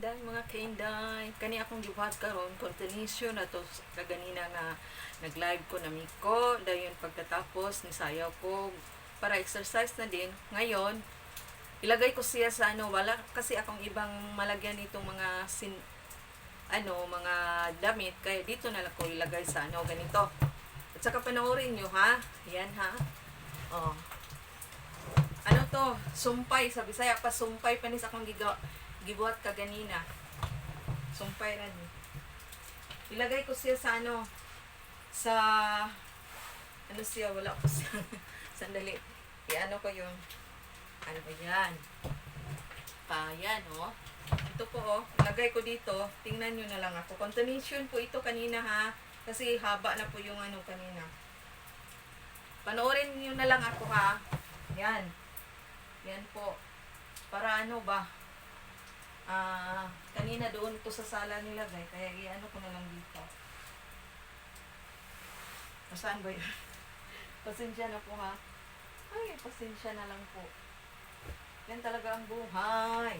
kainday, mga kainday. Kani akong gibuhat karon continuation na to kaganina nga nag-live ko na miko. Dayon pagkatapos ni sayaw ko para exercise na din. Ngayon, ilagay ko siya sa wala kasi akong ibang malagyan itong mga mga damit, kaya dito na lang ko ilagay sa ganito. At saka panoorin nyo ha. Yan ha. Oh. Ano to? Sumpay. Sa Bisaya pa, sumpay pa ni sa akong gibuhat kaganina. Sumpay na ni. Ilagay ko siya sa sa siya, wala ko siya. Sandali. Ano ko yung ano ba yan? Yan ito po ilagay ko dito. Tingnan nyo na lang ako. Continuation po ito kanina ha. Kasi haba na po yung kanina. Panoorin nyo na lang ako ha. Yan. Yan po. Para kanina doon ko sa sala nilagay. Kaya i-ano ko na lang dito. Saan ba yun? Pasensya na po ha. Ay, pasensya na lang po. Yan talaga ang buhay.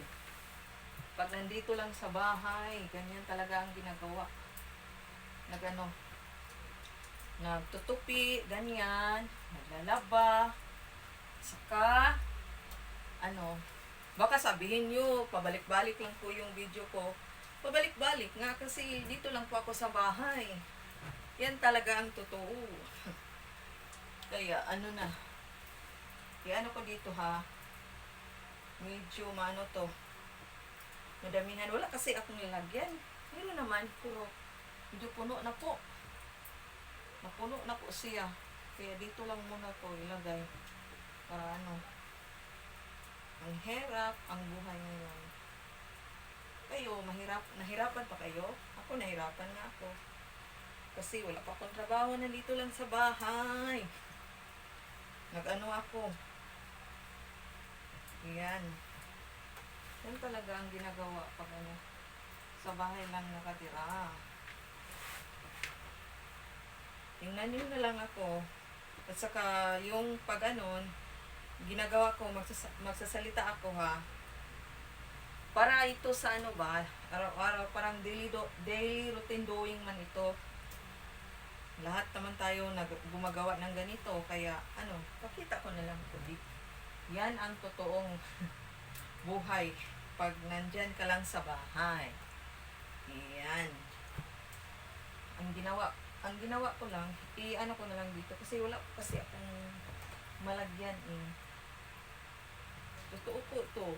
Pag nandito lang sa bahay, ganyan talaga ang ginagawa. Nagtutupi, ganyan, naglalaba, saka, baka sabihin nyo, pabalik-balik lang po yung video ko. Pabalik-balik nga kasi dito lang po ako sa bahay. Yan talaga ang totoo. Kaya, i-ano ko dito ha. Medyo, to. Madamihan. Wala kasi akong nilagyan. Meron naman, pero medyo puno na po. Napuno na po siya. Kaya dito lang muna ko ilagay. Para ang hirap ang buhay ngayon. Kayo, nahirapan pa kayo? Ako, nahirapan na ako. Kasi wala pa akong trabaho, nandito lang sa bahay. Ako. Yan. Yan talaga ang ginagawa pag sa bahay lang nakatira. Tingnan nyo na lang ako. At saka yung pag ginagawa ko, magsasalita ako ha. Para ito sa araw-araw, parang daily routine doing man ito. Lahat naman tayo gumagawa ng ganito. Kaya pakita ko na lang ito. Yan ang totoong buhay pag nandyan ka lang sa bahay. Yan. Ang ginawa ko lang, ko na lang dito kasi wala kasi akong malagyan Totoo po to.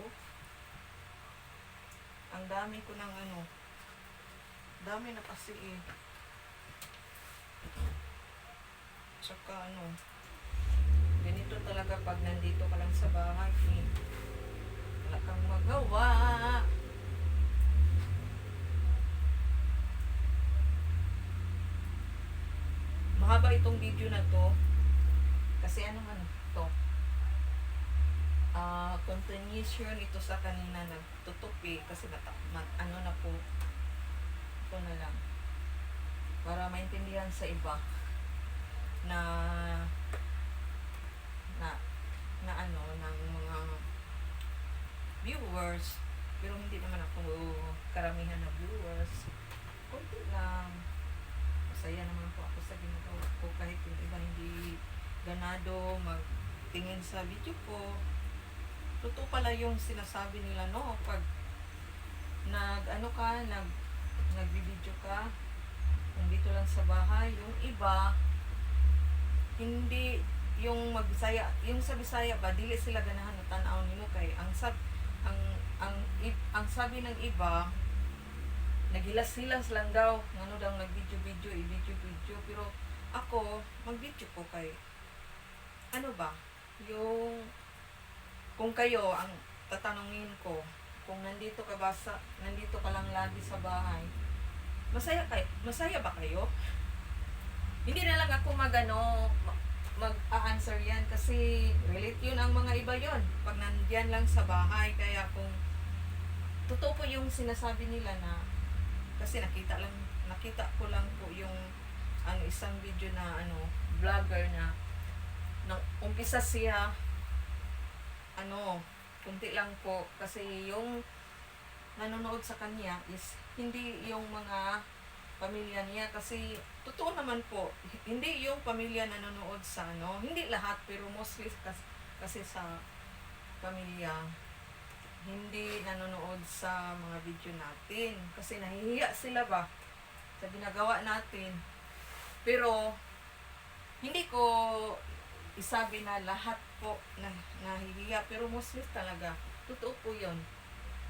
Ang dami ko ng dami na kasi Tsaka ganito talaga pag nandito ka lang sa bahay wala kang magawa. Mahaba itong video na to kasi to continuation ito sa kanina nagtutupi kasi na po ito na lang para maintindihan sa iba na ng mga viewers, pero hindi naman ako karamihan na viewers, konti lang. Masaya naman po ako sa ginagawa ko kahit yung iba hindi ganado magtingin sa video ko. Totoo pala yung sinasabi nila pag nagbibideo ka nandito lang sa bahay, yung iba hindi yung magbisaya, yung sa Bisaya ba dili sila ganahan tanaw nimo kay ang sabi ng iba naghilas-hilas lang daw daw nagvideo pero ako magvideo ko kay yung kung kayo ang tatanungin ko kung nandito ka lang lagi sa bahay, masaya ba kayo? Hindi na lang ako mag-a-answer yan kasi relate yun ang mga iba yon pag nandiyan lang sa bahay. Kaya kung totoo po yung sinasabi nila na kasi nakita ko lang po yung isang video na vlogger na umpisa siya kunti lang po kasi yung nanonood sa kanya is hindi yung mga pamilya niya, kasi totoo naman po, hindi yung pamilya nanonood sa ano, hindi lahat, pero mostly kasi sa pamilya hindi nanonood sa mga video natin kasi nahihiya sila ba sa ginagawa natin. Pero hindi ko isabi na lahat po na nahihiya, pero mostly talaga totoo po yun.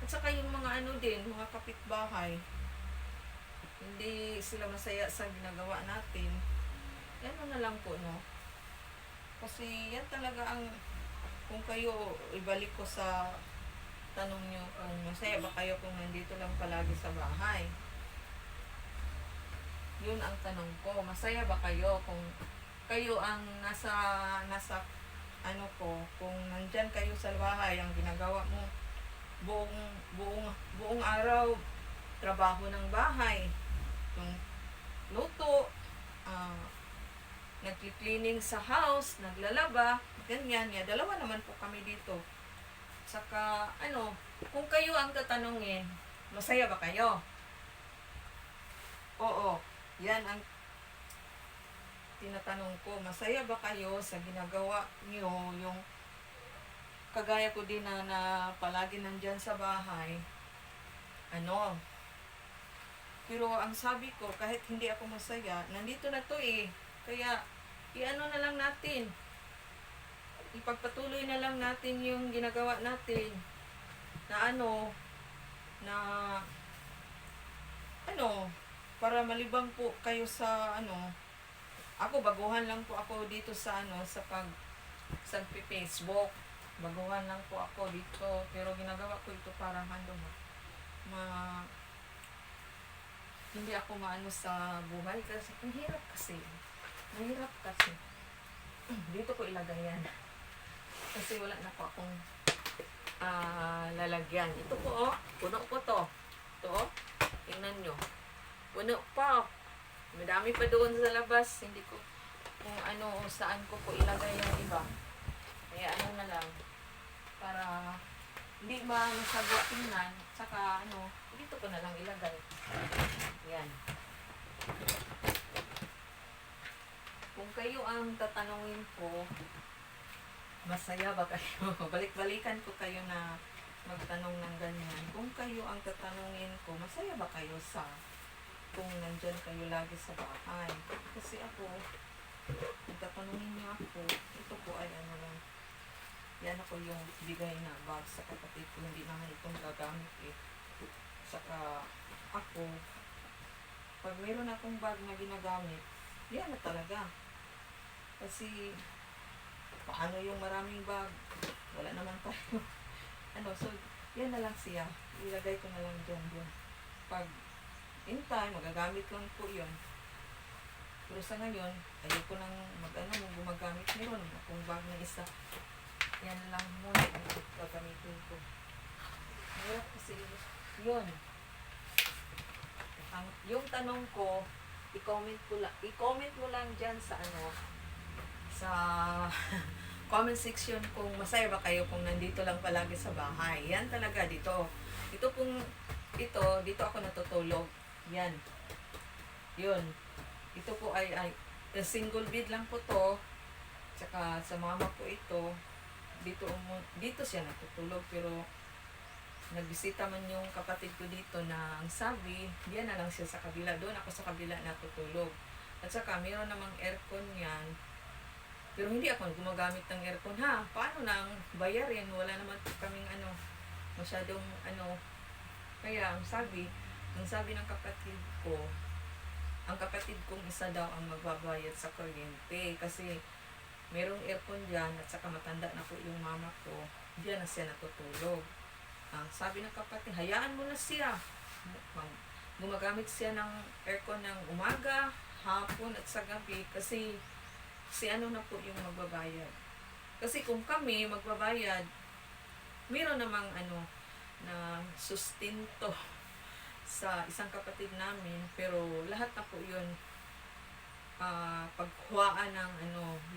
At saka yung mga ano din, mga kapitbahay, hindi sila masaya sa ginagawa natin. Ano na lang po, no? Kasi yan talaga ang, kung kayo, ibalik ko sa tanong nyo, kung masaya ba kayo kung nandito lang palagi sa bahay. Yun ang tanong ko, masaya ba kayo kung kayo ang nasa ano ko, kung nandyan kayo sa bahay, ang ginagawa mo buong araw, trabaho ng bahay, yung luto, nagki-cleaning sa house, naglalaba, ganyan, ya, dalawa naman po kami dito. Saka, ano, kung kayo ang tatanungin, masaya ba kayo? Oo, yan ang tinatanong ko, masaya ba kayo sa ginagawa niyo, yung kagaya ko din na palagi nandyan sa bahay, ano, pero ang sabi ko, kahit hindi ako masaya, nandito na to eh, kaya, iano na lang natin, ipagpatuloy na lang natin yung ginagawa natin, na ano, para malibang po kayo sa ano, ako baguhan lang po ako dito sa ano, sa Facebook, baguhan lang po ako dito, pero ginagawa ko ito para hindi ako maano sa buhay kasi mahirap kasi dito ko ilagay yan kasi wala na po akong lalagyan. Ito po, puno po to. Tingnan nyo, puno pa, madami pa doon sa labas, hindi ko kung ano, saan ko po ilagay yung iba, kaya ano na lang, para hindi ba masagwa tingnan, saka ano, dito ko na lang ilagay. Yan. Kung kayo ang tatanungin ko, masaya ba kayo? Balik-balikan ko kayo na magtanong ng ganyan. Kung kayo ang tatanungin ko, masaya ba kayo sa kung nandyan kayo lagi sa bahay? Kasi ako, kung tatanungin niyo ako, ito po ay ano lang, yan ako yung bigay na bag sa kapatid ko, hindi naman itong gagamit eh. Saka ako, pag mayroon akong bag na ginagamit, yan na talaga. Kasi paano yung maraming bag, wala naman tayo ano, so yan na lang siya, ilagay ko na lang dyan. Pag in time, magagamit lang po yun. Pero sa ngayon, ayoko nang gumagamit meron akong bag na isa, yan lang muna ang gagamitin ko. Hirap kasi yun. Yung tanong ko, i-comment mo lang dyan sa ano, sa comment section kung masaya ba kayo kung nandito lang palagi sa bahay. Yan talaga dito. Dito ako natutulog. Yan. Yun. Ito po ay single bed lang po to. Tsaka sa mama po ito. Dito siya natutulog, pero nagbisita man yung kapatid ko dito na ang sabi, diyan na lang siya sa kabila. Doon ako sa kabila natutulog. At saka mayroon namang aircon yan. Pero hindi ako gumagamit ng aircon ha. Paano nang bayarin? Wala naman kaming masyadong Kaya ang sabi ng kapatid ko, ang kapatid kong isa daw ang magbabayad sa kuryente. Kasi merong aircon dyan at saka matanda na po yung mama ko. Diyan na siya natutulog. Ang sabi ng kapatid, hayaan mo na siya. Gumagamit siya ng aircon ng umaga, hapon at sa gabi kasi ano na po yung magbabayad. Kasi kung kami magbabayad, mayroon namang na sustento sa isang kapatid namin, pero lahat na po yun pagkuhaan ng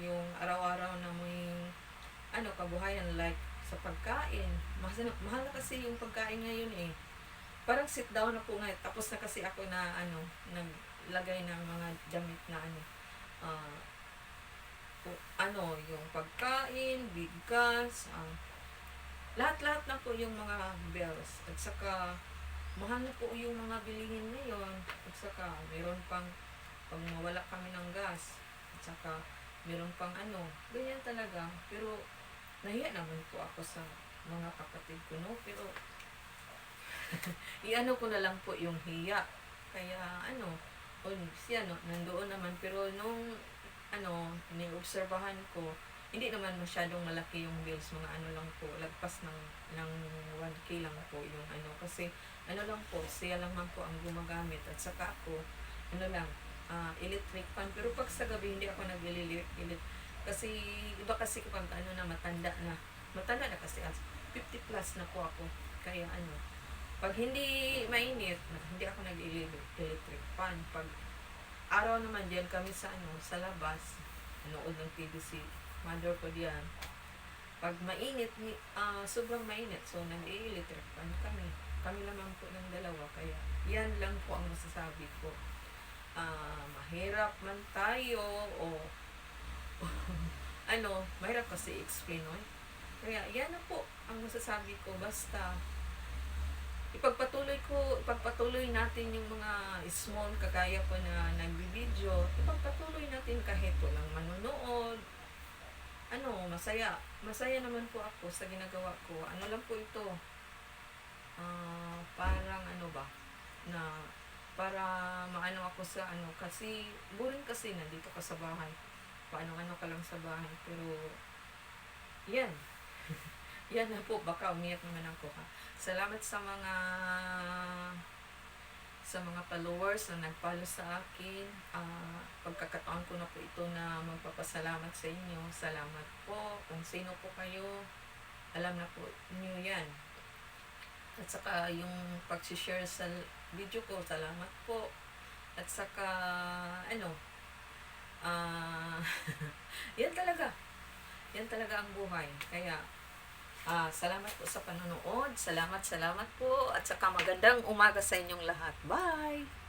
yung araw-araw na may kabuhayan, like sa pagkain. Mahal na kasi yung pagkain ngayon eh. parang sit down na po ngayon. Tapos na kasi ako na naglagay ng mga damit na ah, yung pagkain, bigas, lahat-lahat na po yung mga bills. At saka, mahal na po yung mga bilihin ngayon. At saka, meron pang, pag mawala kami ng gas, at saka, meron pang ganyan talaga. Pero, nahiya naman po ako sa mga kapatid ko, no? Pero, ko na lang po yung hiya. Kaya, siya, nandoon naman. Pero, nung, iniobserbahan ko, hindi naman masyadong malaki yung bills, mga lang po, lagpas ng 1K lang po yung kasi lang po, siya lang man po ang gumagamit, at saka ako, electric fan, pero pag sa gabi hindi ako nag-electric, kasi, iba kasi kapag matanda na kasi, 50 plus na po ako, kaya pag hindi mainit, hindi ako nag-electric fan, pag araw naman diyan kami sa labas, nood ng TV si mother ko diyan. Pag mainit, sobrang mainit, so nag-electric fan kami. Kami naman po ng dalawa, kaya yan lang po ang masasabi ko. Mahirap man tayo, mahirap kasi explain, no? Kaya yan na po ang masasabi ko, basta ipagpatuloy natin yung mga small, kagaya po na nagbibideo, ipagpatuloy natin kahit walang manonood, masaya naman po ako sa ginagawa ko. Lang po ito, parang na para maano ako sa kasi boring kasi nandito ka sa bahay, paano ka lang sa bahay, pero yan. Yan na po, baka umiyak naman ako, ha. Salamat sa mga followers na nag-follow sa akin. Pagkakataon ko na po ito na magpapasalamat sa inyo. Salamat po. Kung sino po kayo, alam na po niyo yan. At saka yung pag-share sa video ko, salamat po. At saka, yan talaga. Yan talaga ang buhay. Kaya, salamat po sa panonood. Salamat po. At saka magandang umaga sa inyong lahat. Bye!